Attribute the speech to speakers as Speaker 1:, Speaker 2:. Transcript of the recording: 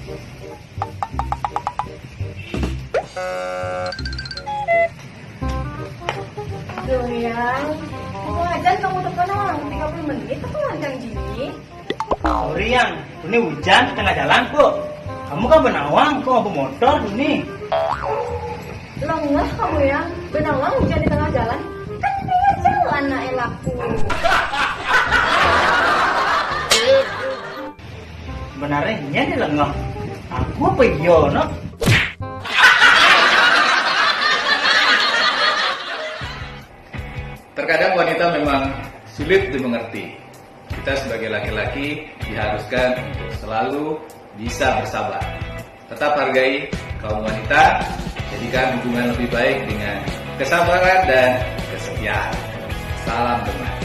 Speaker 1: Aduh ya, aku ngajar kamu terkenal 30 menit aku ngajar gini.
Speaker 2: Oh Riang, ini hujan tengah jalan kok. Kamu kan benawang, kok ngapa motor ini?
Speaker 1: Lengah kamu ya, benawang hujan di tengah jalan. Kan di tengah jalan nak elakku.
Speaker 2: Sebenarnya ini lengah. Aku apa iya, no?
Speaker 3: Terkadang wanita memang sulit dimengerti. Kita sebagai laki-laki diharuskan untuk selalu bisa bersabar. Tetap hargai kaum wanita, jadikan hubungan lebih baik dengan kesabaran dan kesetiaan. Salam teman.